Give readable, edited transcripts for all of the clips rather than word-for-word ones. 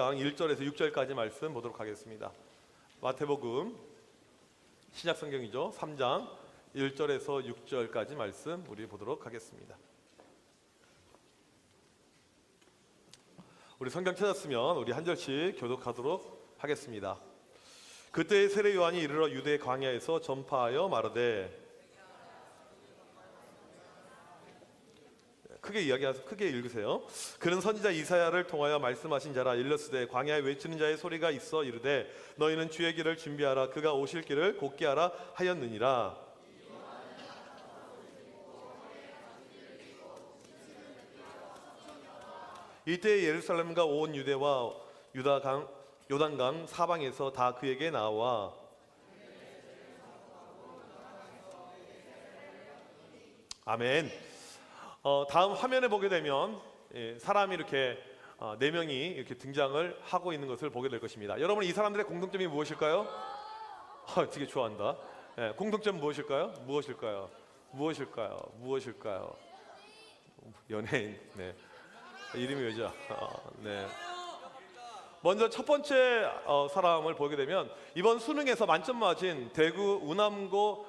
6장 1절에서 6절까지 말씀 보도록 하겠습니다. 마태복음 신약성경이죠. 3장 1절에서 6절까지 말씀 우리 보도록 하겠습니다. 우리 성경 찾았으면 우리 한 절씩 교독하도록 하겠습니다. 그때 세례 요한이 이르러 유대 광야에서 전파하여 마르되, 크게 읽으세요. 그는 선지자 이사야를 통하여 말씀하신 자라. 일렀으되 광야에 외치는 자의 소리가 있어 이르되 너희는 주의 길을 준비하라. 그가 오실 길을 곧게 하라 하였느니라. 이때 예루살렘과 온 유대와 요단강 사방에서 다 그에게 나와 아멘. 다음 화면에 보게 되면 사람이 이렇게 4명이 이렇게 등장을 하고 있는 것을 보게 될 것입니다. 여러분, 이 사람들의 공통점이 무엇일까요? 되게 좋아한다. 공통점 무엇일까요? 무엇일까요? 연예인. 네. 이름이 왜죠? 네. 먼저 첫 번째 사람을 보게 되면 이번 수능에서 만점 맞은 대구 운암고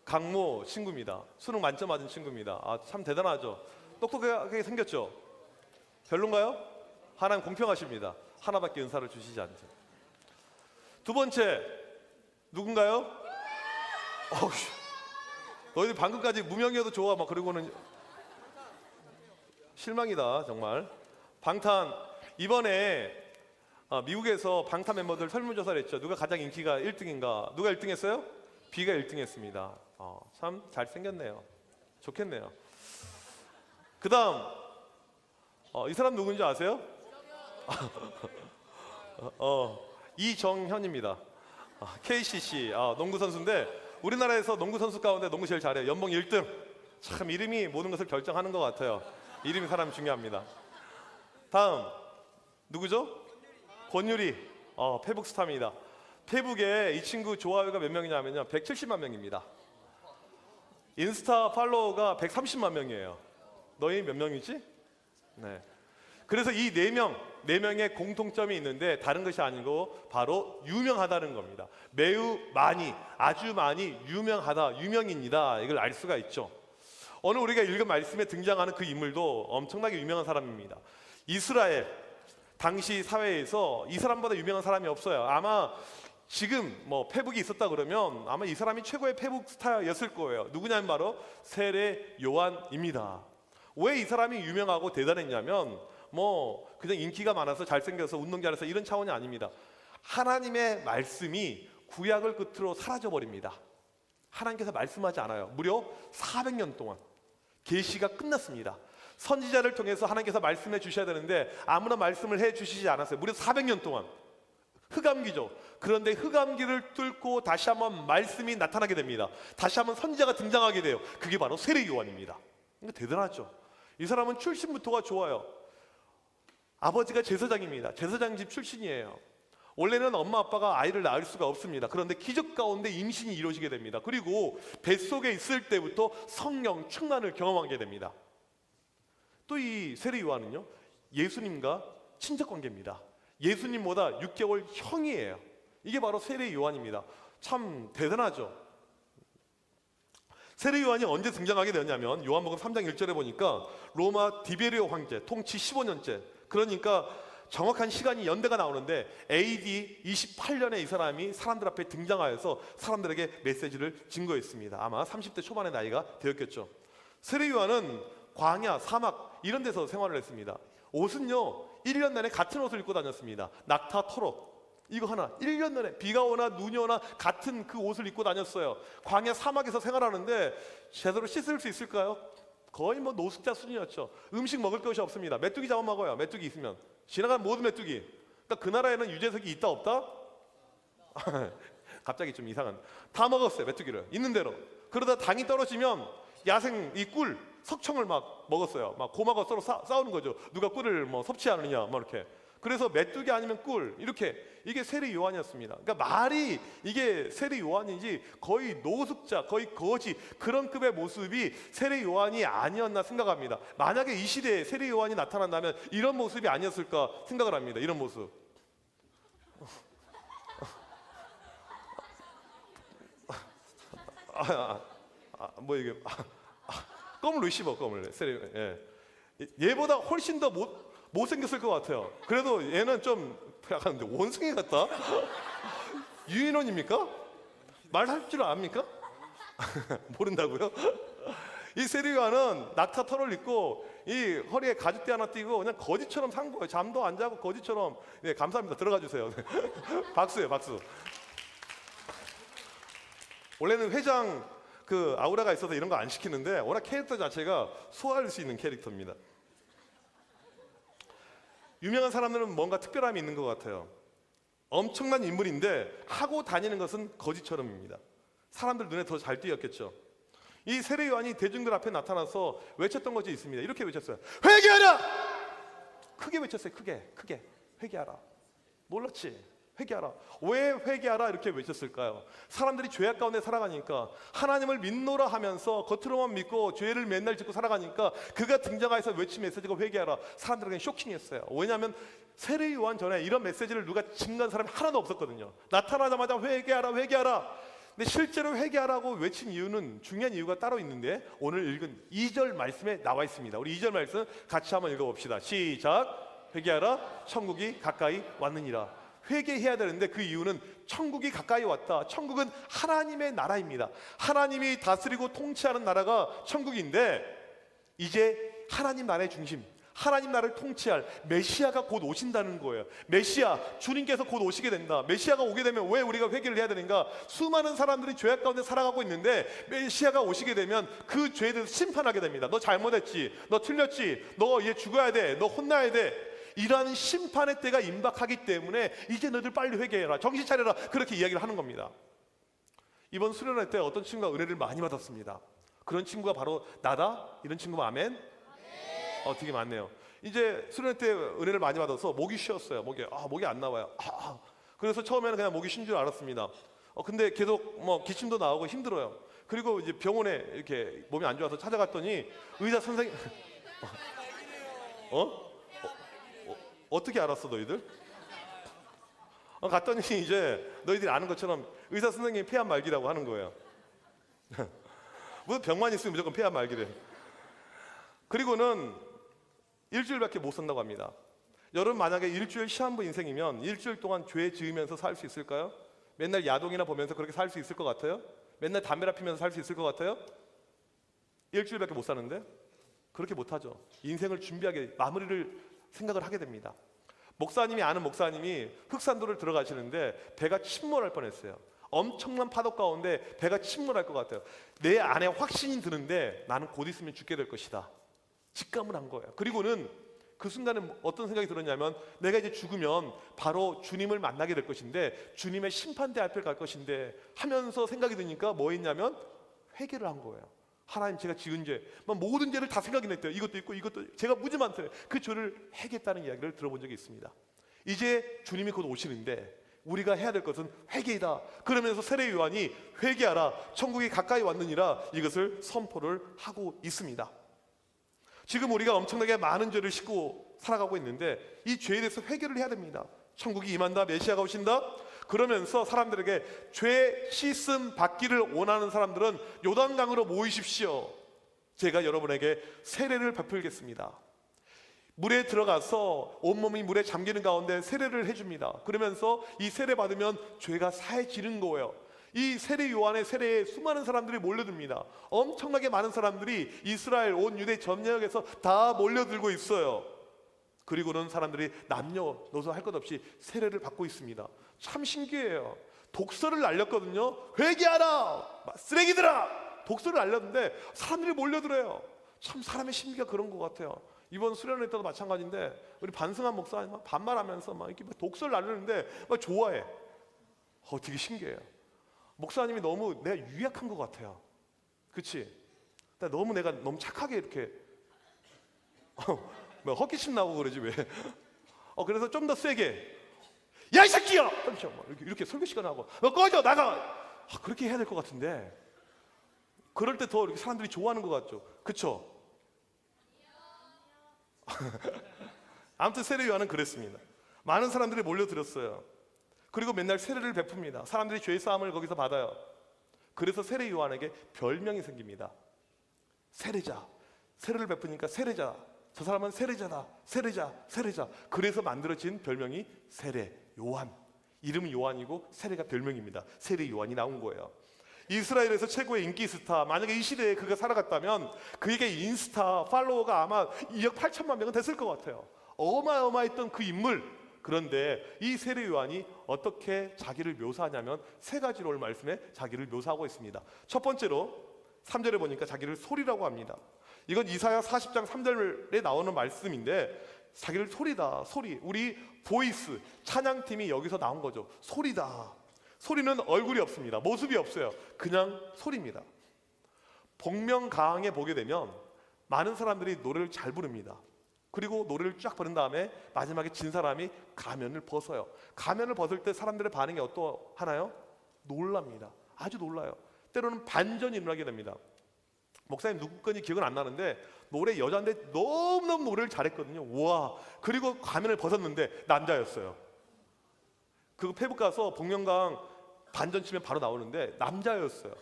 강모 친구입니다. 수능 만점 맞은 친구입니다. 참 대단하죠. 똑똑하게 생겼죠. 별론가요? 하나님 공평하십니다. 하나밖에 은사를 주시지 않죠. 두 번째 누군가요? 너희들 방금까지 무명이어도 좋아 막 그러고는 실망이다 정말. 방탄, 이번에 미국에서 방탄 멤버들 설문조사를 했죠. 누가 가장 인기가 1등인가? 누가 1등 했어요? B가 1등 했습니다. 참 잘생겼네요. 좋겠네요. 그 다음 이 사람 누군지 아세요? 이정현입니다. KCC 농구 선수인데 우리나라에서 농구 선수 가운데 농구 제일 잘해요. 연봉 1등. 참 이름이 모든 것을 결정하는 것 같아요. 이름이 사람 중요합니다. 다음 누구죠? 권유리. 페북 스타입니다. 페북에 이 친구 좋아요가 몇 명이냐면요 170만 명입니다. 인스타 팔로워가 130만 명이에요. 너희 몇 명이지? 네. 그래서 이 4명의 공통점이 있는데 다른 것이 아니고 바로 유명하다는 겁니다. 매우 많이, 아주 많이 유명하다, 유명인이다, 이걸 알 수가 있죠. 오늘 우리가 읽은 말씀에 등장하는 그 인물도 엄청나게 유명한 사람입니다. 이스라엘 당시 사회에서 이 사람보다 유명한 사람이 없어요. 아마 지금 페북이 있었다 그러면 아마 이 사람이 최고의 페북 스타였을 거예요. 누구냐면 바로 세례 요한입니다. 왜 이 사람이 유명하고 대단했냐면 그냥 인기가 많아서 잘생겨서 운동 잘해서 이런 차원이 아닙니다. 하나님의 말씀이 구약을 끝으로 사라져 버립니다. 하나님께서 말씀하지 않아요. 무려 400년 동안 계시가 끝났습니다. 선지자를 통해서 하나님께서 말씀해 주셔야 되는데 아무나 말씀을 해 주시지 않았어요. 무려 400년 동안. 흑암기죠. 그런데 흑암기를 뚫고 다시 한번 말씀이 나타나게 됩니다. 다시 한번 선지자가 등장하게 돼요. 그게 바로 세례 요한입니다. 대단하죠. 이 사람은 출신부터가 좋아요. 아버지가 제사장입니다. 제사장 집 출신이에요. 원래는 엄마 아빠가 아이를 낳을 수가 없습니다. 그런데 기적 가운데 임신이 이루어지게 됩니다. 그리고 뱃속에 있을 때부터 성령 충만을 경험하게 됩니다. 또 이 세례 요한은요 예수님과 친척 관계입니다. 예수님보다 6개월 형이에요. 이게 바로 세례 요한입니다. 참 대단하죠. 세례 요한이 언제 등장하게 되었냐면 요한복음 3장 1절에 보니까 로마 디베리오 황제 통치 15년째, 그러니까 정확한 시간이 연대가 나오는데 AD 28년에 이 사람이 사람들 앞에 등장하여서 사람들에게 메시지를 증거했습니다. 아마 30대 초반의 나이가 되었겠죠. 세례 요한은 광야, 사막 이런 데서 생활을 했습니다. 옷은요 1년 내내 같은 옷을 입고 다녔습니다. 낙타, 털옷 이거 하나 1년 내내 비가 오나 눈이 오나 같은 그 옷을 입고 다녔어요. 광야 사막에서 생활하는데 제대로 씻을 수 있을까요? 거의 노숙자 수준이었죠. 음식 먹을 것이 없습니다. 메뚜기 잡아먹어요. 메뚜기 있으면. 지나간 모든 메뚜기. 그러니까 그 나라에는 유재석이 있다 없다? 갑자기 좀 이상한. 다 먹었어요. 메뚜기를 있는 대로. 그러다 당이 떨어지면 야생 이 꿀 석청을 막 먹었어요. 막 고마가 서로 싸우는 거죠. 누가 꿀을 섭취하느냐 이렇게. 그래서 메뚜기 아니면 꿀 이렇게 이게 세례 요한이었습니다. 그러니까 말이 이게 세례 요한인지 거의 노숙자, 거의 거지 그런 급의 모습이 세례 요한이 아니었나 생각합니다. 만약에 이 시대에 세례 요한이 나타난다면 이런 모습이 아니었을까 생각을 합니다. 이런 모습. 뭐 이게 껌을 왜 씹어 껌을 세례 얘보다 훨씬 더 못생겼을 것 같아요. 그래도 얘는 좀 약간 원숭이 같다. 유인원입니까? 말할 줄 압니까? 모른다고요? 이 세례 요한은 낙타 털을 입고 이 허리에 가죽대 하나 띄고 그냥 거지처럼 산 거예요. 잠도 안 자고 거지처럼. 네, 감사합니다. 들어가 주세요. 박수예요, 박수. 원래는 회장 그 아우라가 있어서 이런 거 안 시키는데 워낙 캐릭터 자체가 소화할 수 있는 캐릭터입니다. 유명한 사람들은 뭔가 특별함이 있는 것 같아요. 엄청난 인물인데 하고 다니는 것은 거지처럼입니다. 사람들 눈에 더 잘 띄었겠죠. 이 세례 요한이 대중들 앞에 나타나서 외쳤던 것이 있습니다. 이렇게 외쳤어요. 회개하라! 크게 외쳤어요. 크게 회개하라. 몰랐지? 회개하라. 왜 회개하라 이렇게 외쳤을까요? 사람들이 죄악 가운데 살아가니까 하나님을 믿노라 하면서 겉으로만 믿고 죄를 맨날 짓고 살아가니까 그가 등장해서 외친 메시지가 회개하라. 사람들에게는 쇼킹이었어요. 왜냐하면 세례 요한 전에 이런 메시지를 누가 증거한 사람이 하나도 없었거든요. 나타나자마자 회개하라 회개하라. 근데 실제로 회개하라고 외친 이유는 중요한 이유가 따로 있는데 오늘 읽은 2절 말씀에 나와 있습니다. 우리 2절 말씀 같이 한번 읽어봅시다. 시작. 회개하라 천국이 가까이 왔느니라. 회개해야 되는데 그 이유는 천국이 가까이 왔다. 천국은 하나님의 나라입니다. 하나님이 다스리고 통치하는 나라가 천국인데 이제 하나님 나라의 중심, 하나님 나라를 통치할 메시아가 곧 오신다는 거예요. 메시아, 주님께서 곧 오시게 된다. 메시아가 오게 되면 왜 우리가 회개를 해야 되는가? 수많은 사람들이 죄악 가운데 살아가고 있는데 메시아가 오시게 되면 그 죄에 대해서 심판하게 됩니다. 너 잘못했지, 너 틀렸지, 너 얘 죽어야 돼, 너 혼나야 돼. 이러한 심판의 때가 임박하기 때문에 이제 너희들 빨리 회개해라, 정신 차려라, 그렇게 이야기를 하는 겁니다. 이번 수련회 때 어떤 친구가 은혜를 많이 받았습니다. 그런 친구가 바로 나다? 이런 친구면 아멘? 되게 많네요. 이제 수련회 때 은혜를 많이 받아서 목이 쉬었어요. 목이 안 나와요. 그래서 처음에는 그냥 목이 쉰 줄 알았습니다. 근데 계속 뭐 기침도 나오고 힘들어요. 그리고 이제 병원에 이렇게 몸이 안 좋아서 찾아갔더니 의사 선생님 어떻게 알았어 너희들? 갔더니 이제 너희들이 아는 것처럼 의사 선생님이 폐암 말기라고 하는 거예요. 무슨 병만 있으면 무조건 폐암 말기래. 그리고는 일주일밖에 못 산다고 합니다. 여러분 만약에 일주일 시한부 인생이면 일주일 동안 죄 지으면서 살 수 있을까요? 맨날 야동이나 보면서 그렇게 살 수 있을 것 같아요? 맨날 담배나 피면서 살 수 있을 것 같아요? 일주일밖에 못 사는데? 그렇게 못하죠. 인생을 준비하게 마무리를 생각을 하게 됩니다. 목사님이 아는 목사님이 흑산도를 들어가시는데 배가 침몰할 뻔했어요. 엄청난 파도 가운데 배가 침몰할 것 같아요. 내 안에 확신이 드는데 나는 곧 있으면 죽게 될 것이다. 직감을 한 거예요. 그리고는 그 순간에 어떤 생각이 들었냐면 내가 이제 죽으면 바로 주님을 만나게 될 것인데 주님의 심판대 앞에 갈 것인데 하면서 생각이 드니까 뭐 했냐면 회개를 한 거예요. 하나님 제가 지은 죄, 모든 죄를 다 생각이 냈대요. 이것도 있고 이것도 제가 무지 많대요. 그 죄를 회개했다는 이야기를 들어본 적이 있습니다. 이제 주님이 곧 오시는데 우리가 해야 될 것은 회개이다. 그러면서 세례 요한이 회개하라 천국이 가까이 왔느니라 이것을 선포를 하고 있습니다. 지금 우리가 엄청나게 많은 죄를 싣고 살아가고 있는데 이 죄에 대해서 회개를 해야 됩니다. 천국이 임한다, 메시아가 오신다. 그러면서 사람들에게 죄 씻음 받기를 원하는 사람들은 요단강으로 모이십시오. 제가 여러분에게 세례를 베풀겠습니다. 물에 들어가서 온몸이 물에 잠기는 가운데 세례를 해줍니다. 그러면서 이 세례 받으면 죄가 사해지는 거예요. 이 세례 요한의 세례에 수많은 사람들이 몰려듭니다. 엄청나게 많은 사람들이 이스라엘 온 유대 전역에서 다 몰려들고 있어요. 그리고는 사람들이 남녀노소 할 것 없이 세례를 받고 있습니다. 참 신기해요. 독서를 날렸거든요. 회개하라 쓰레기들아, 독서를 날렸는데 사람들이 몰려들어요. 참 사람의 심리가 그런 것 같아요. 이번 수련회 때도 마찬가지인데 우리 반승한 목사님 막 반말하면서 막 이렇게 독서를 날리는데 막 좋아해. 되게 신기해요. 목사님이 너무 내가 유약한 것 같아요. 그치? 너무 내가 너무 착하게 이렇게 헛기침 나고 그러지 왜? 그래서 좀 더 세게, 야 이 새끼야! 이렇게 설교 시간 하고, 너 꺼져 나가. 그렇게 해야 될 것 같은데, 그럴 때 더 이렇게 사람들이 좋아하는 것 같죠? 그쵸? 아무튼 세례 요한은 그랬습니다. 많은 사람들이 몰려들었어요. 그리고 맨날 세례를 베풉니다. 사람들이 죄 사함을 거기서 받아요. 그래서 세례 요한에게 별명이 생깁니다. 세례자. 세례를 베푸니까 세례자. 저 사람은 세례자다. 세례자, 세례자. 그래서 만들어진 별명이 세례 요한. 이름은 요한이고 세례가 별명입니다. 세례 요한이 나온 거예요. 이스라엘에서 최고의 인기 스타, 만약에 이 시대에 그가 살아갔다면 그에게 인스타 팔로워가 아마 2억 8천만 명은 됐을 것 같아요. 어마어마했던 그 인물. 그런데 이 세례 요한이 어떻게 자기를 묘사하냐면 세 가지로 오늘 말씀에 자기를 묘사하고 있습니다. 첫 번째로 3절에 보니까 자기를 소리라고 합니다. 이건 이사야 40장 3절에 나오는 말씀인데, 자기를 소리다, 소리. 우리 보이스 찬양팀이 여기서 나온 거죠. 소리다. 소리는 얼굴이 없습니다. 모습이 없어요. 그냥 소리입니다. 복면가왕에 보게 되면 많은 사람들이 노래를 잘 부릅니다. 그리고 노래를 쫙 부른 다음에 마지막에 진 사람이 가면을 벗어요. 가면을 벗을 때 사람들의 반응이 어떠하나요? 놀랍니다. 아주 놀라요. 때로는 반전이 일어나게 됩니다. 목사님 누구 건지 기억은 안 나는데 노래 여자인데 너무너무 노래를 잘했거든요. 우와. 그리고 가면을 벗었는데 남자였어요. 그 페북 가서 복면가왕 반전 치면 바로 나오는데 남자였어요.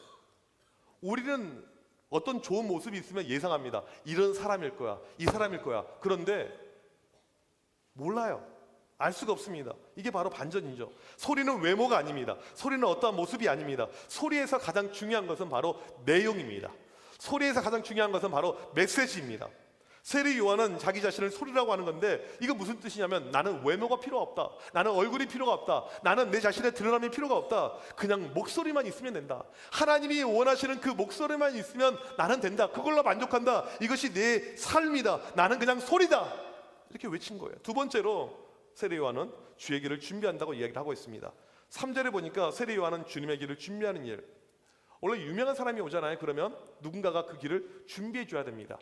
우리는 어떤 좋은 모습이 있으면 예상합니다. 이런 사람일 거야, 이 사람일 거야. 그런데 몰라요. 알 수가 없습니다. 이게 바로 반전이죠. 소리는 외모가 아닙니다. 소리는 어떠한 모습이 아닙니다. 소리에서 가장 중요한 것은 바로 내용입니다. 소리에서 가장 중요한 것은 바로 메시지입니다. 세례 요한은 자기 자신을 소리라고 하는 건데, 이거 무슨 뜻이냐면 나는 외모가 필요 없다, 나는 얼굴이 필요가 없다, 나는 내 자신의 드러남이 필요가 없다, 그냥 목소리만 있으면 된다. 하나님이 원하시는 그 목소리만 있으면 나는 된다. 그걸로 만족한다. 이것이 내 삶이다. 나는 그냥 소리다. 이렇게 외친 거예요. 두 번째로 세례 요한은 주의 길을 준비한다고 이야기를 하고 있습니다. 3절에 보니까 세례 요한은 주님의 길을 준비하는 일. 원래 유명한 사람이 오잖아요. 그러면 누군가가 그 길을 준비해 줘야 됩니다.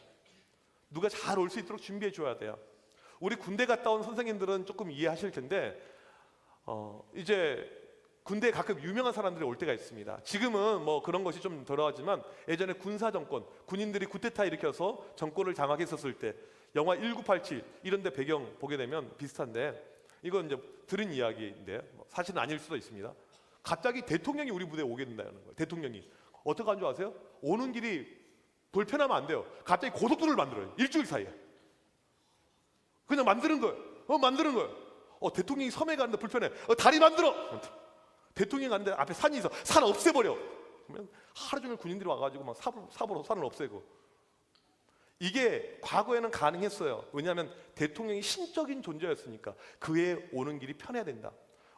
누가 잘 올 수 있도록 준비해 줘야 돼요. 우리 군대 갔다 온 선생님들은 조금 이해하실 텐데, 이제 군대에 가끔 유명한 사람들이 올 때가 있습니다. 지금은 뭐 그런 것이 좀 덜하지만 예전에 군사 정권, 군인들이 쿠데타 일으켜서 정권을 장악했었을 때 영화 1987 이런 데 배경 보게 되면 비슷한데, 이건 이제 들은 이야기인데 사실은 아닐 수도 있습니다. 갑자기 대통령이 우리 부대에 오게 된다는 거예요. 대통령이 어떻게 한 줄 아세요? 오는 길이 불편하면 안 돼요. 갑자기 고속도로를 만들어요. 일주일 사이에. 그냥 만드는 거예요. 만드는 거예요. 대통령이 섬에 가는데 불편해. 다리 만들어. 대통령이 가는데 앞에 산이 있어. 산 없애버려. 그러면 하루 종일 군인들이 와가지고 막 삽으로 산을 없애고. 이게 과거에는 가능했어요. 왜냐하면 대통령이 신적인 존재였으니까. 그의 오는 길이 편해야 된다.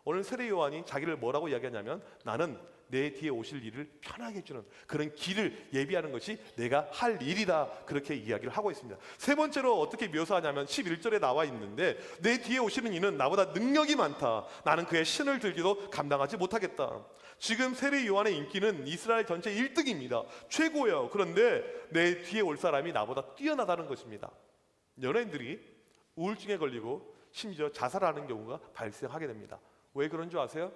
오늘 세례 요한이 자기를 뭐라고 이야기하냐면, 나는 내 뒤에 오실 일을 편하게 해주는 그런 길을 예비하는 것이 내가 할 일이다. 그렇게 이야기를 하고 있습니다. 세 번째로 어떻게 묘사하냐면 11절에 나와 있는데, 내 뒤에 오시는 이는 나보다 능력이 많다. 나는 그의 신을 들기도 감당하지 못하겠다. 지금 세례 요한의 인기는 이스라엘 전체 1등입니다. 최고예요. 그런데 내 뒤에 올 사람이 나보다 뛰어나다는 것입니다. 연예인들이 우울증에 걸리고 심지어 자살하는 경우가 발생하게 됩니다. 왜 그런 줄 아세요?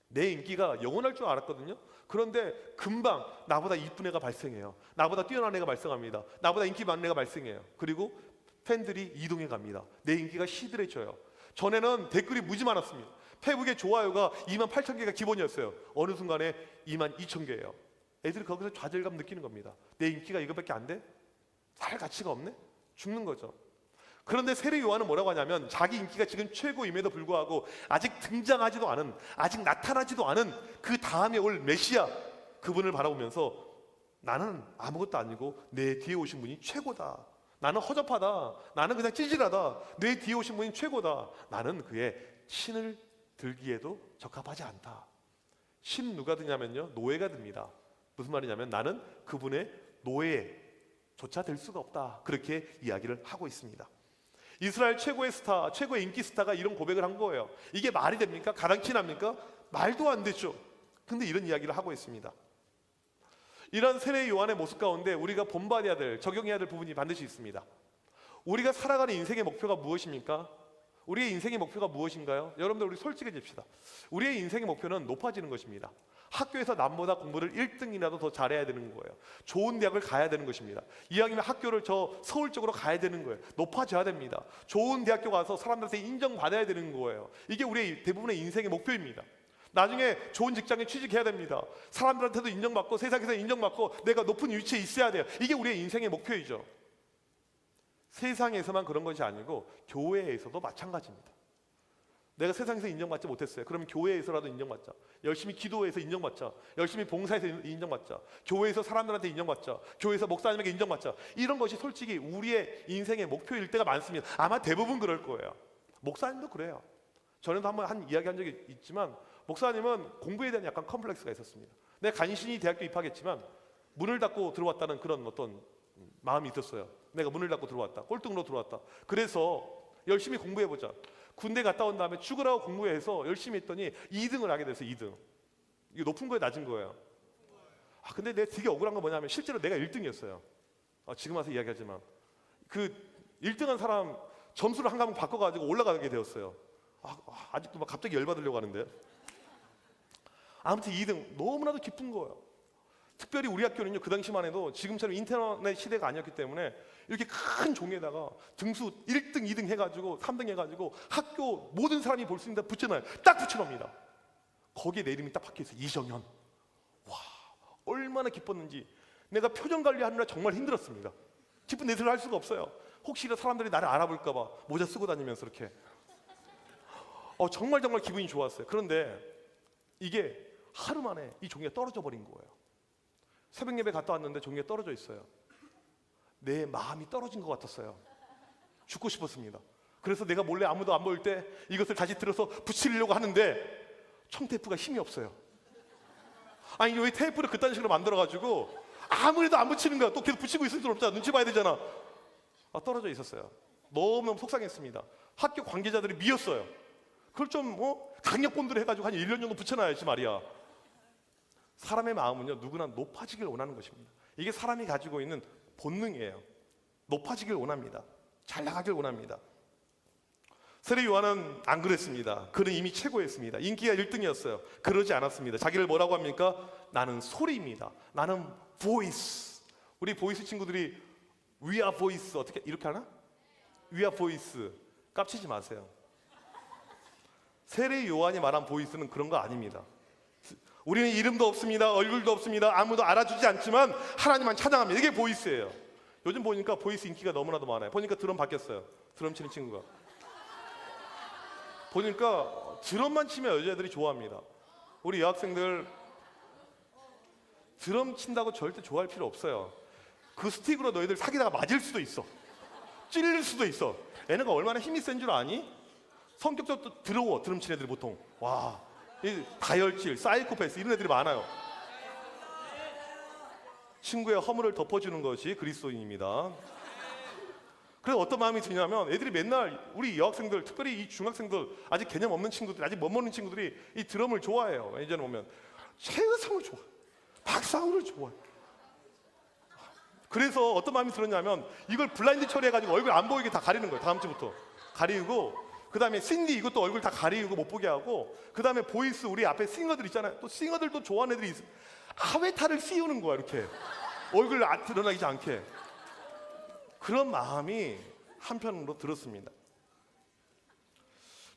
내 인기가 영원할 줄 알았거든요. 그런데 금방 나보다 이쁜 애가 발생해요. 나보다 뛰어난 애가 발생합니다. 나보다 인기 많은 애가 발생해요. 그리고 팬들이 이동해 갑니다. 내 인기가 시들해져요. 전에는 댓글이 무지 많았습니다. 페북에 좋아요가 28,000개가 기본이었어요. 어느 순간에 22,000개예요. 애들이 거기서 좌절감 느끼는 겁니다. 내 인기가 이거밖에 안 돼? 살 가치가 없네? 죽는 거죠. 그런데 세례 요한은 뭐라고 하냐면, 자기 인기가 지금 최고임에도 불구하고 아직 등장하지도 않은, 아직 나타나지도 않은 그 다음에 올 메시아, 그분을 바라보면서 나는 아무것도 아니고 내 뒤에 오신 분이 최고다. 나는 허접하다. 나는 그냥 찌질하다. 내 뒤에 오신 분이 최고다. 나는 그의 신을 들기에도 적합하지 않다. 신 누가 드냐면요, 노예가 듭니다. 무슨 말이냐면 나는 그분의 노예조차 될 수가 없다. 그렇게 이야기를 하고 있습니다. 이스라엘 최고의 스타, 최고의 인기 스타가 이런 고백을 한 거예요. 이게 말이 됩니까? 가당키납니까? 말도 안 되죠. 근데 이런 이야기를 하고 있습니다. 이런 세례 요한의 모습 가운데 우리가 본받아야 될, 적용해야 될 부분이 반드시 있습니다. 우리가 살아가는 인생의 목표가 무엇입니까? 우리의 인생의 목표가 무엇인가요? 여러분들 우리 솔직해집시다. 우리의 인생의 목표는 높아지는 것입니다. 학교에서 남보다 공부를 1등이라도 더 잘해야 되는 거예요. 좋은 대학을 가야 되는 것입니다. 이왕이면 학교를 저 서울 쪽으로 가야 되는 거예요. 높아져야 됩니다. 좋은 대학교 가서 사람들한테 인정받아야 되는 거예요. 이게 우리의 대부분의 인생의 목표입니다. 나중에 좋은 직장에 취직해야 됩니다. 사람들한테도 인정받고 세상에서 인정받고 내가 높은 위치에 있어야 돼요. 이게 우리의 인생의 목표이죠. 세상에서만 그런 것이 아니고 교회에서도 마찬가지입니다. 내가 세상에서 인정받지 못했어요. 그러면 교회에서라도 인정받자. 열심히 기도해서 인정받자. 열심히 봉사해서 인정받자. 교회에서 사람들한테 인정받자. 교회에서 목사님에게 인정받자. 이런 것이 솔직히 우리의 인생의 목표일 때가 많습니다. 아마 대부분 그럴 거예요. 목사님도 그래요. 저는 한번 이야기 한 적이 있지만 목사님은 공부에 대한 약간 컴플렉스가 있었습니다. 내가 간신히 대학교 입학했지만 문을 닫고 들어왔다는 그런 어떤 마음이 있었어요. 내가 문을 닫고 들어왔다. 꼴등으로 들어왔다. 그래서 열심히 공부해보자. 군대 갔다 온 다음에 죽으라고 공부해서 열심히 했더니 2등을 하게 됐어요. 2등. 이게 높은 거예요, 낮은 거예요? 근데 내가 되게 억울한 건 뭐냐면 실제로 내가 1등이었어요. 지금 와서 이야기하지만 그 1등한 사람 점수를 한 과목 바꿔가지고 올라가게 되었어요. 아직도 막 갑자기 열받으려고 하는데. 아무튼 2등 너무나도 기쁜 거예요. 특별히 우리 학교는요, 그 당시만 해도 지금처럼 인터넷 시대가 아니었기 때문에 이렇게 큰 종이에다가 등수 1등, 2등 해가지고 3등 해가지고 학교 모든 사람이 볼 수 있는 데 붙여놔요. 딱 붙여놓습니다. 거기에 내 이름이 딱 박혀있어요. 이정현. 와, 얼마나 기뻤는지. 내가 표정 관리하느라 정말 힘들었습니다. 기쁜 내색을 할 수가 없어요. 혹시라도 사람들이 나를 알아볼까 봐 모자 쓰고 다니면서 이렇게. 정말 기분이 좋았어요. 그런데 이게 하루 만에 이 종이가 떨어져 버린 거예요. 새벽 예배 갔다 왔는데 종이가 떨어져 있어요. 내 마음이 떨어진 것 같았어요. 죽고 싶었습니다. 그래서 내가 몰래 아무도 안 보일 때 이것을 다시 들어서 붙이려고 하는데 청테이프가 힘이 없어요. 아니 왜 테이프를 그딴 식으로 만들어가지고 아무래도 안 붙이는 거야. 또 계속 붙이고 있을 수 없잖아. 눈치 봐야 되잖아. 떨어져 있었어요. 너무너무 속상했습니다. 학교 관계자들이 미웠어요. 그걸 좀 강력본드로 해가지고 한 1년 정도 붙여놔야지 말이야. 사람의 마음은요, 누구나 높아지길 원하는 것입니다. 이게 사람이 가지고 있는 본능이에요. 높아지길 원합니다. 잘 나가길 원합니다. 세례 요한은 안 그랬습니다. 그는 이미 최고였습니다. 인기가 1등이었어요. 그러지 않았습니다. 자기를 뭐라고 합니까? 나는 소리입니다. 나는 voice. 우리 보이스 친구들이 we are voice 어떻게 이렇게 하나? we are voice. 깝치지 마세요. 세례 요한이 말한 보이스는 그런 거 아닙니다. 우리는 이름도 없습니다. 얼굴도 없습니다. 아무도 알아주지 않지만 하나님만 찬양합니다. 이게 보이스예요. 요즘 보니까 보이스 인기가 너무나도 많아요. 보니까 드럼 바뀌었어요. 드럼 치는 친구가. 보니까 드럼만 치면 여자애들이 좋아합니다. 우리 여학생들 드럼 친다고 절대 좋아할 필요 없어요. 그 스틱으로 너희들 사귀다가 맞을 수도 있어. 찔릴 수도 있어. 얘네가 얼마나 힘이 센 줄 아니? 성격도 더러워. 드럼 치는 애들이 보통. 와, 다혈질, 사이코패스 이런 애들이 많아요. 친구의 허물을 덮어주는 것이 그리스도인입니다. 그래서 어떤 마음이 드냐면 애들이 맨날 우리 여학생들, 특별히 이 중학생들, 아직 개념 없는 친구들, 아직 멋모르는 친구들이 이 드럼을 좋아해요. 예전에 보면 최은성을 좋아해, 박상우를 좋아해. 그래서 어떤 마음이 들었냐면 이걸 블라인드 처리해가지고 얼굴 안 보이게 다 가리는 거예요. 다음 주부터 가리고, 그 다음에 신디 이것도 얼굴 다 가리고 못 보게 하고, 그 다음에 보이스 우리 앞에 싱어들 있잖아요. 또 싱어들도 좋아하는 애들이 있어. 아웨타를 씌우는 거야. 이렇게 얼굴 드러나지 않게. 그런 마음이 한편으로 들었습니다.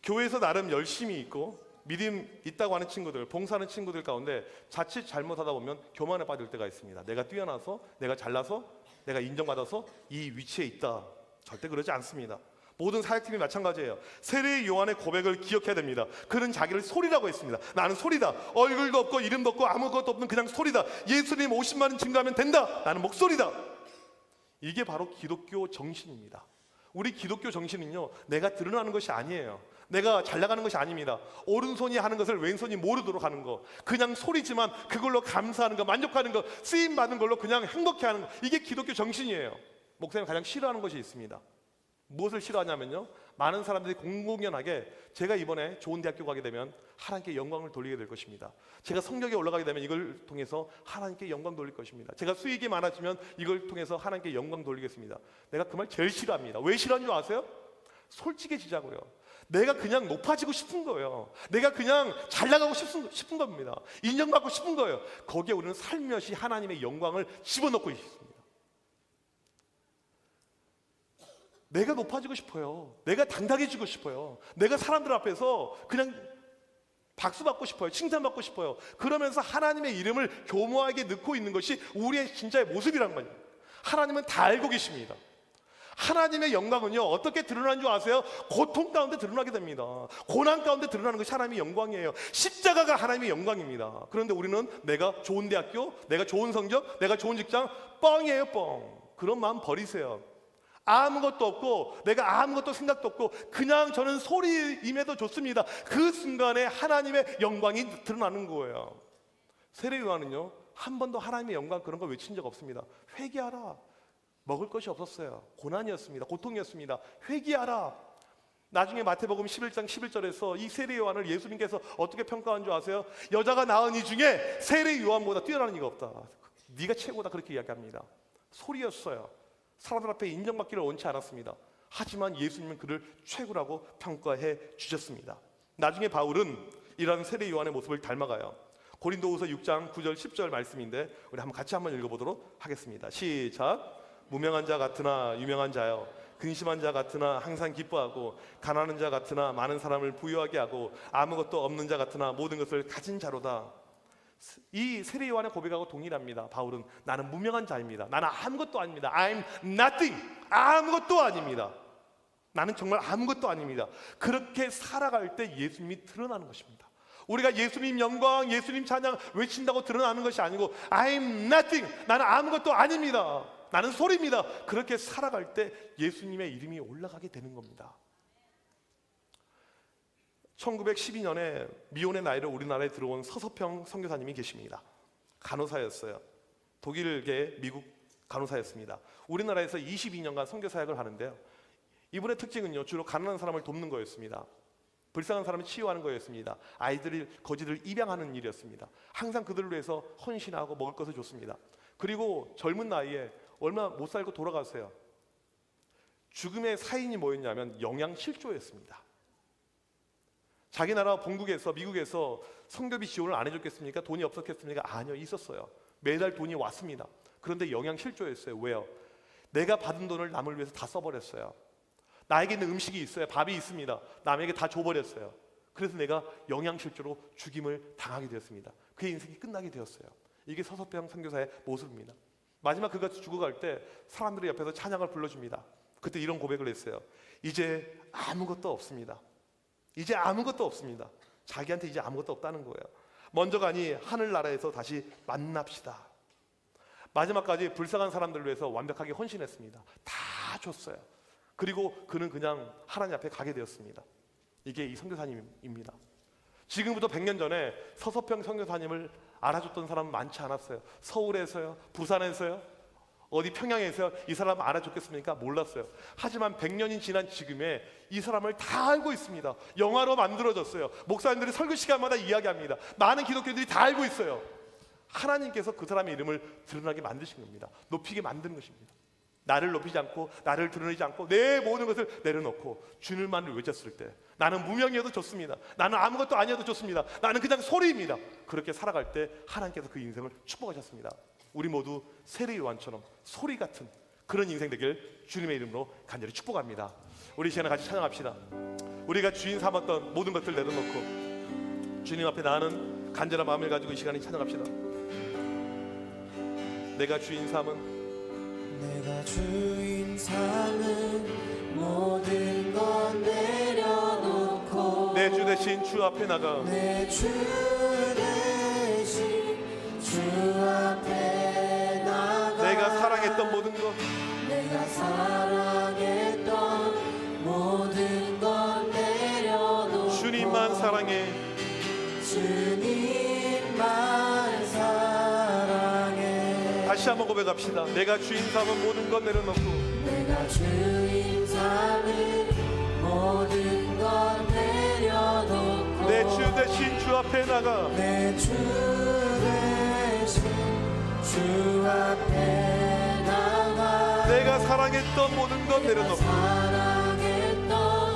교회에서 나름 열심히 있고 믿음 있다고 하는 친구들, 봉사하는 친구들 가운데 자칫 잘못하다 보면 교만에 빠질 때가 있습니다. 내가 뛰어나서, 내가 잘나서, 내가 인정받아서 이 위치에 있다. 절대 그러지 않습니다. 모든 사역팀이 마찬가지예요. 세례 요한의 고백을 기억해야 됩니다. 그는 자기를 소리라고 했습니다. 나는 소리다. 얼굴도 없고 이름도 없고 아무것도 없는 그냥 소리다. 예수님 50만은 증거하면 된다. 나는 목소리다. 이게 바로 기독교 정신입니다. 우리 기독교 정신은요, 내가 드러나는 것이 아니에요. 내가 잘 나가는 것이 아닙니다. 오른손이 하는 것을 왼손이 모르도록 하는 거, 그냥 소리지만 그걸로 감사하는 거, 만족하는 거, 쓰임 받는 걸로 그냥 행복해하는 거, 이게 기독교 정신이에요. 목사님 가장 싫어하는 것이 있습니다. 무엇을 싫어하냐면요, 많은 사람들이 공공연하게 제가 이번에 좋은 대학교 가게 되면 하나님께 영광을 돌리게 될 것입니다. 제가 성적에 올라가게 되면 이걸 통해서 하나님께 영광 돌릴 것입니다. 제가 수익이 많아지면 이걸 통해서 하나님께 영광 돌리겠습니다. 내가 그 말 제일 싫어합니다. 왜 싫어하는 줄 아세요? 솔직해지자고요. 내가 그냥 높아지고 싶은 거예요. 내가 그냥 잘 나가고 싶은 겁니다. 인정받고 싶은 거예요. 거기에 우리는 살며시 하나님의 영광을 집어넣고 있습니다. 내가 높아지고 싶어요. 내가 당당해지고 싶어요. 내가 사람들 앞에서 그냥 박수 받고 싶어요. 칭찬받고 싶어요. 그러면서 하나님의 이름을 교모하게 넣고 있는 것이 우리의 진짜의 모습이란 말이에요. 하나님은 다 알고 계십니다. 하나님의 영광은요, 어떻게 드러나는 줄 아세요? 고통 가운데 드러나게 됩니다. 고난 가운데 드러나는 것이 하나님의 영광이에요. 십자가가 하나님의 영광입니다. 그런데 우리는 내가 좋은 대학교, 내가 좋은 성적, 내가 좋은 직장, 뻥이에요, 뻥. 그런 마음 버리세요. 아무것도 없고 내가 아무것도 생각도 없고 그냥 저는 소리임에도 좋습니다. 그 순간에 하나님의 영광이 드러나는 거예요. 세례 요한은요, 한 번도 하나님의 영광 그런 거 외친 적 없습니다. 회개하라. 먹을 것이 없었어요. 고난이었습니다. 고통이었습니다. 회개하라. 나중에 마태복음 11장 11절에서 이 세례 요한을 예수님께서 어떻게 평가한 줄 아세요? 여자가 낳은 이 중에 세례 요한보다 뛰어나는 이가 없다. 네가 최고다, 그렇게 이야기합니다. 소리였어요. 사람들 앞에 인정받기를 원치 않았습니다. 하지만 예수님은 그를 최고라고 평가해 주셨습니다. 나중에 바울은 이런 세례 요한의 모습을 닮아가요. 고린도후서 6장 9절 10절 말씀인데 우리 같이 한번 읽어보도록 하겠습니다. 시작. 무명한 자 같으나 유명한 자여, 근심한 자 같으나 항상 기뻐하고, 가난한 자 같으나 많은 사람을 부유하게 하고, 아무것도 없는 자 같으나 모든 것을 가진 자로다. 이 세례 요한의 고백하고 동일합니다. 바울은 나는 무명한 자입니다. 나는 아무것도 아닙니다. I'm nothing. 아무것도 아닙니다. 나는 정말 아무것도 아닙니다. 그렇게 살아갈 때 예수님이 드러나는 것입니다. 우리가 예수님 영광, 예수님 찬양 외친다고 드러나는 것이 아니고 I'm nothing. 나는 아무것도 아닙니다. 나는 소리입니다. 그렇게 살아갈 때 예수님의 이름이 올라가게 되는 겁니다. 1912년에 미혼의 나이로 우리나라에 들어온 서서평 선교사님이 계십니다. 간호사였어요. 독일계 미국 간호사였습니다. 우리나라에서 22년간 선교 사역을 하는데요, 이분의 특징은요, 주로 가난한 사람을 돕는 거였습니다. 불쌍한 사람을 치유하는 거였습니다. 거지들 입양하는 일이었습니다. 항상 그들을 위해서 헌신하고 먹을 것을 줬습니다. 그리고 젊은 나이에 얼마 못 살고 돌아갔어요. 죽음의 사인이 뭐였냐면 영양실조였습니다. 자기 나라 본국에서, 미국에서 선교비 지원을 안 해줬겠습니까? 돈이 없었겠습니까? 아니요, 있었어요. 매달 돈이 왔습니다. 그런데 영양실조였어요. 왜요? 내가 받은 돈을 남을 위해서 다 써버렸어요. 나에게는 음식이 있어요. 밥이 있습니다. 남에게 다 줘버렸어요. 그래서 내가 영양실조로 죽임을 당하게 되었습니다. 그의 인생이 끝나게 되었어요. 이게 서서평 선교사의 모습입니다. 마지막 그가 죽어갈 때 사람들이 옆에서 찬양을 불러줍니다. 그때 이런 고백을 했어요. 이제 아무것도 없습니다. 이제 아무것도 없습니다. 자기한테 이제 아무것도 없다는 거예요. 먼저 가니 하늘나라에서 다시 만납시다. 마지막까지 불쌍한 사람들을 위해서 완벽하게 헌신했습니다. 다 줬어요. 그리고 그는 그냥 하나님 앞에 가게 되었습니다. 이게 이 선교사님입니다. 지금부터 100년 전에 서서평 선교사님을 알아줬던 사람은 많지 않았어요. 서울에서요, 부산에서요, 어디 평양에서요, 이 사람 알아줬겠습니까? 몰랐어요. 하지만 100년이 지난 지금에 이 사람을 다 알고 있습니다. 영화로 만들어졌어요. 목사님들이 설교 시간마다 이야기합니다. 많은 기독교인들이 다 알고 있어요. 하나님께서 그 사람의 이름을 드러나게 만드신 겁니다. 높이게 만드는 것입니다. 나를 높이지 않고 나를 드러내지 않고 내 모든 것을 내려놓고 주님만을 외쳤을 때 나는 무명이어도 좋습니다. 나는 아무것도 아니어도 좋습니다. 나는 그냥 소리입니다. 그렇게 살아갈 때 하나님께서 그 인생을 축복하셨습니다. 우리 모두 세례 요한처럼 소리 같은 그런 인생 되길 주님의 이름으로 간절히 축복합니다. 우리 시간에 같이 찬양합시다. 우리가 주인 삼았던 모든 것들 내려놓고 주님 앞에 나는 간절한 마음을 가지고 이 시간에 찬양합시다. 내가 주인 삼은 내가 주인 삼은 모든 것 내려놓고 내 주 대신 주 앞에 나가 내 주 대신 주 앞에 나가 내가 사랑했던 모든 것 내가 사랑했던 모든 것 내려놓고 주님만 사랑해 주님만 사랑해 다시 한번 고백합시다. 내가 주인 삼은 모든 것 내려놓고 내가 주인 삼은 모든 것 내려놓고 내 주 대신 주 앞에 나가 내 주 대신 주 앞에 나가 내가 사랑했던 모든 것 내려놓고 사랑했던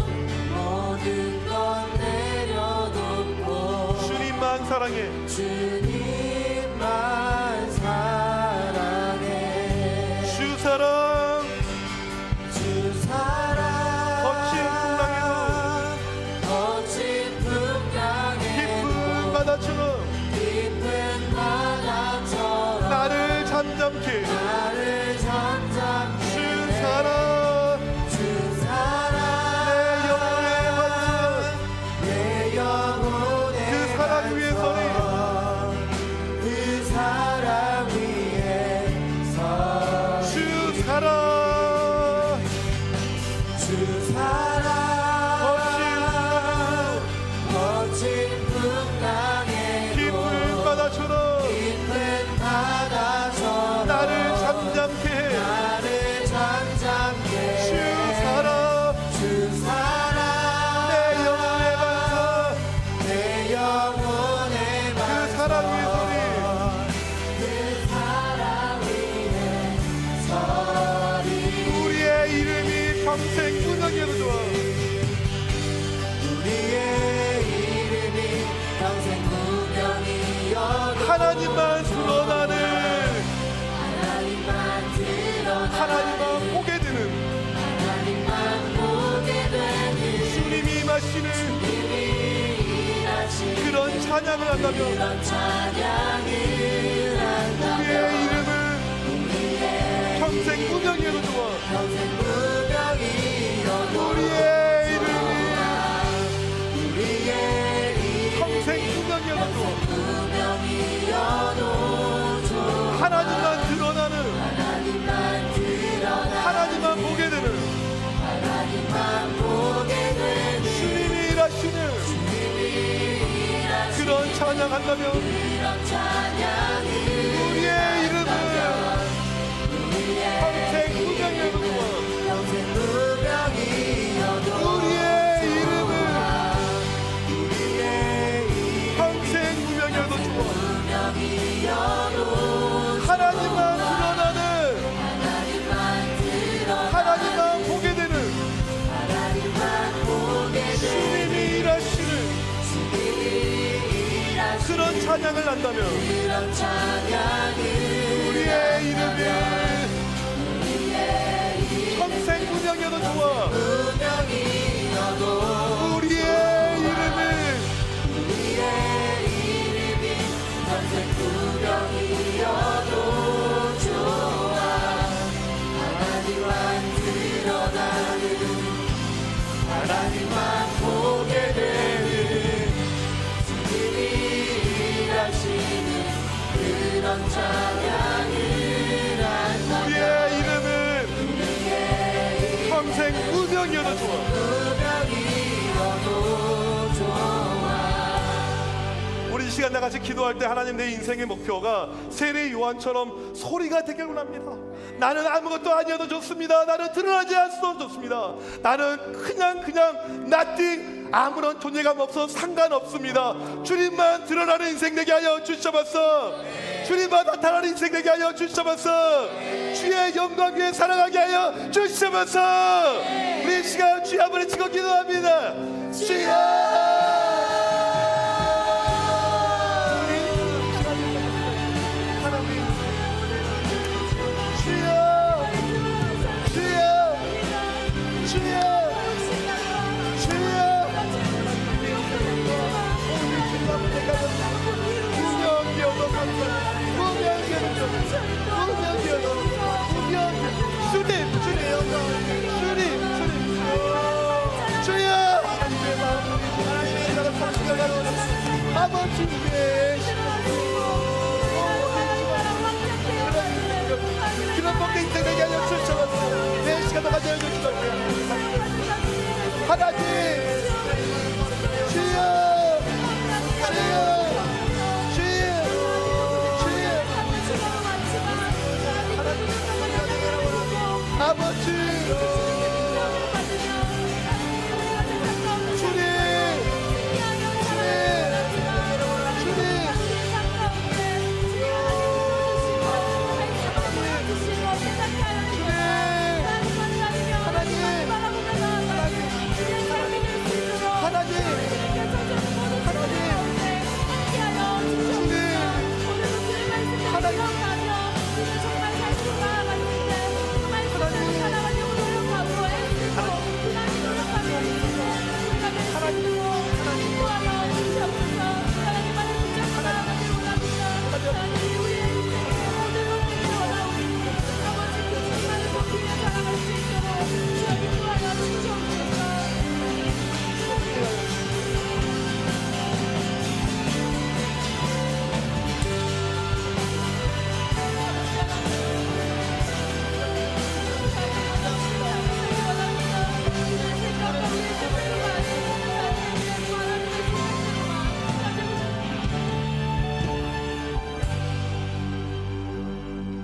사랑해. 주님만 사랑해. 주 사랑 주 사랑 거친 풍랑에도 깊은 거친 풍랑에도 바다처럼 깊은 바다처럼 나를 잠잠케. 나를 잠잠케. 주 사랑 주 사랑 내 영혼의 그 사랑 위에 서리. 그 사랑 위에 주 사랑 주 사랑 거친 풍랑에도 깊은 바다처럼 깊은 바다처럼 나를 잠잠케 해. 나를 잠잠케. 주 사랑 주 사랑 내 영혼의 반석 내 영혼의 그 사랑 위에 서리. 그 사랑 위에 서리. 우리의 이름이 평생 무명해도 좋아. 우리의 이름이 평생 무명이어도 하나님만 드러나는 하나님만 드러나 하나님만 보게 되는 하나님만 보게 되는 주님이 마시는 주님이 일하시는 그런 찬양을 한다면 그런 찬양을 한다면 우리의 이름은 평생 무명해도 좋아. 평생 무명이어도 우리의 이름이 우리의 이름이 평생 무명해도 좋아. 무명이어도 좋아. 하나님만 드러나는 하나님만 드러나 하나님만 보게 되는 하나님만 보게 되는 주님이 일하시는 주님이 일하시는 그런 찬양한다면 그런 찬양을 우리의 이름은 평생 무명해도 좋아. 평생 무명이어도 우리의 이름은 우리의 평생 무명해도 좋아. 무명이어도 하나님만 드러나는 하나님만 드러나 하나님만 보게 되는 하나님만 보게 되는 주님이 일하시는 주님이 일하시는 그런 찬양을 한다면 그런 찬양을 우리의 이름이 평생 무명해도 좋아. 무명이어도 우리의 이름은 우리의 이름이 평생 무명이어도 좋아. 하나님만 드러나는 하나님만 보게 되는 주님이 일하시는 그런 찬양을 한다면 우리의 이름은 평생 무명해도 좋아. 무명이어도 좋아. 우리 이 시간 다 같이 기도할 때 하나님 내 인생의 목표가 세례 요한처럼 소리가 되길 원합니다. 나는 아무것도 아니어도 좋습니다. 나는 드러나지 않아도 좋습니다. 나는 그냥 nothing 아무런 존재감 없어 상관없습니다. 주님만 드러나는 인생 되게 하여 주시옵소서. 주님만 나타나는 인생 되게 하여 주시옵소서. 주의 영광 위에 살아가게 하여 주시옵소서. 우리 이 시간 주의 한번 치고 기도합니다. 주여 주님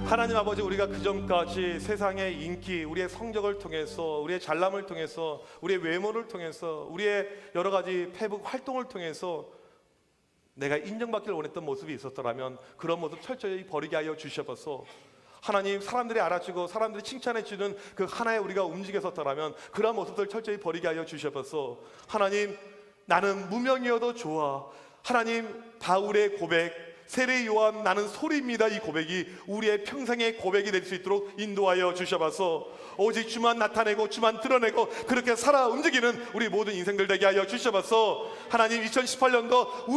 하나님 아버지, 우리가 그전까지 세상의 인기, 우리의 성적을 통해서, 우리의 잘남을 통해서, 우리의 외모를 통해서, 우리의 여러 가지 페북 활동을 통해서 내가 인정받기를 원했던 모습이 있었더라면 그런 모습 철저히 버리게 하여 주셔서, 하나님, 사람들이 알아주고 사람들이 칭찬해 주는 그 하나에 우리가 움직였었더라면 그런 모습들 철저히 버리게 하여 주셔서, 하나님, 나는 무명이어도 좋아, 하나님, 바울의 고백, 세례 요한 나는 소리입니다, 이 고백이 우리의 평생의 고백이 될 수 있도록 인도하여 주셔서, 오직 주만 나타내고 주만 드러내고 그렇게 살아 움직이는 우리 모든 인생들 되게 하여 주셔서, 하나님, 2018년도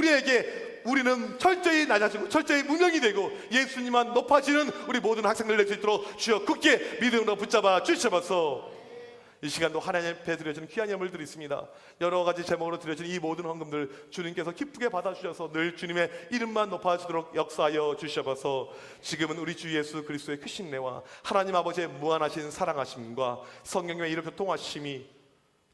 우리는 철저히 낮아지고 철저히 무명이 되고 예수님만 높아지는 우리 모든 학생들 될 수 있도록 주여 굳게 믿음으로 붙잡아 주셔서, 이 시간도 하나님 앞에 드려지는 귀한 예물을 드리겠습니다. 여러 가지 제목으로 드려지는 이 모든 헌금들 주님께서 기쁘게 받아주셔서 늘 주님의 이름만 높아지도록 역사하여 주셔서, 지금은 우리 주 예수 그리스도의 크신 은혜와 하나님 아버지의 무한하신 사랑하심과 성령님의 이름 교통하심이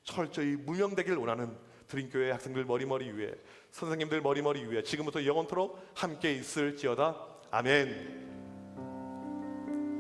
철저히 무명되길 원하는 드림교회 학생들 머리머리 위에, 선생님들 머리머리 위에 지금부터 영원토록 함께 있을지어다. 아멘.